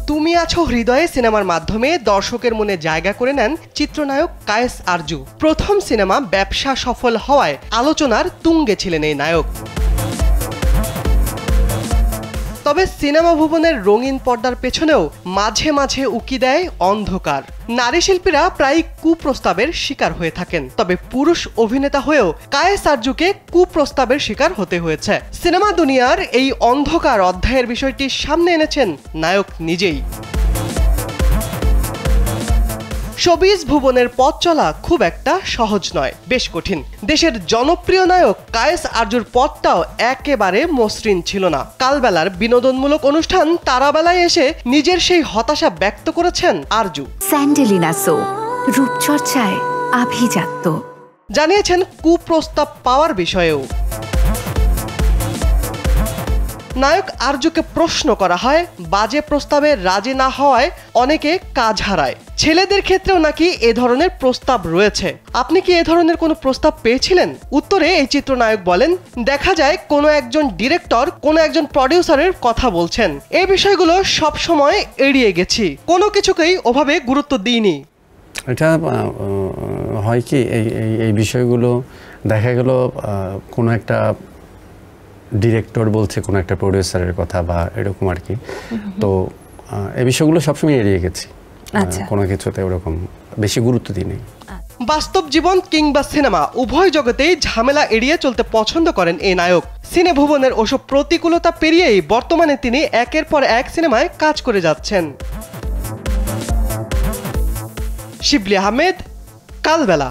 তুমি আছো হৃদয়ে সিনেমার মাধ্যমে দর্শকের মনে জায়গা করে নেন চিত্রনায়ক কায়েস আরজু। প্রথম সিনেমা ব্যবসা সফল হওয়ায় আলোচনার তুঙ্গে ছিলেন এই নায়ক। তবে সিনেমা ভুবনের রঙিন পর্দার পেছনেও মাঝে মাঝে উকি দেয় অন্ধকার। নারী শিল্পীরা প্রায় কুপ্রস্তাবের শিকার হয়ে থাকেন, তবে পুরুষ অভিনেতা হয়েও কায়েস আরজুকে কুপ্রস্তাবের শিকার হতে হয়েছে। সিনেমা দুনিয়ার এই অন্ধকার অধ্যায়ের বিষয়টি সামনে এনেছেন নায়ক নিজেই। শোবিজ ভুবনের পথ চলা খুব একটা সহজ নয়, বেশ কঠিন। দেশের জনপ্রিয় নায়ক কায়েস আরজুর পথটাও একেবারে মসৃণ ছিল না। কালবেলার বিনোদনমূলক অনুষ্ঠান তারাবেলায় এসে নিজের সেই হতাশা ব্যক্ত করেছেন আরজু। স্যান্ডেলিনা সো রূপচর্চায় আভিজাত্য জানিয়েছেন কুপ্রস্তাব পাওয়ার বিষয়েও। নায়ক আরজুকে প্রশ্ন করা হয়, বাজে প্রস্তাবে রাজি না হওয়ায় অনেকে কাজ হারায়। ছেলেদের ক্ষেত্রেও নাকি এ ধরনের প্রস্তাব রয়েছে। আপনি কি এ ধরনের কোনো প্রস্তাব পেয়েছিলেন? উত্তরে এই চিত্রনায়ক বলেন, দেখা যায় কোনো একজন ডিরেক্টর কোনো একজন প্রডিউসারের কথা বলছেন। এই বিষয়গুলো সব সময় এড়িয়ে গেছি, কোনো কিছুকেই ওভাবে গুরুত্ব দিইনি। এটা হয় কি, এই বিষয়গুলো দেখা গেল কোনো একটা ডিরেক্টর বলছে কোনো একটা প্রডিউসারের কথা বা এরকম আর কি। তো এই বিষয়গুলো সবসময় এড়িয়ে গেছি, কোনো কিছুতে ওরকম বেশি গুরুত্ব দিইনি। বাস্তব জীবন কিংবা সিনেমা উভয় জগতেই ঝামেলা এড়িয়ে চলতে পছন্দ করেন এই নায়ক। সিনে ভুবনের ওসব প্রতিকূলতা পেরিয়েই বর্তমানে তিনি একের পর এক সিনেমায় কাজ করে যাচ্ছেন। শিবলি আহমেদ, কালবেলা।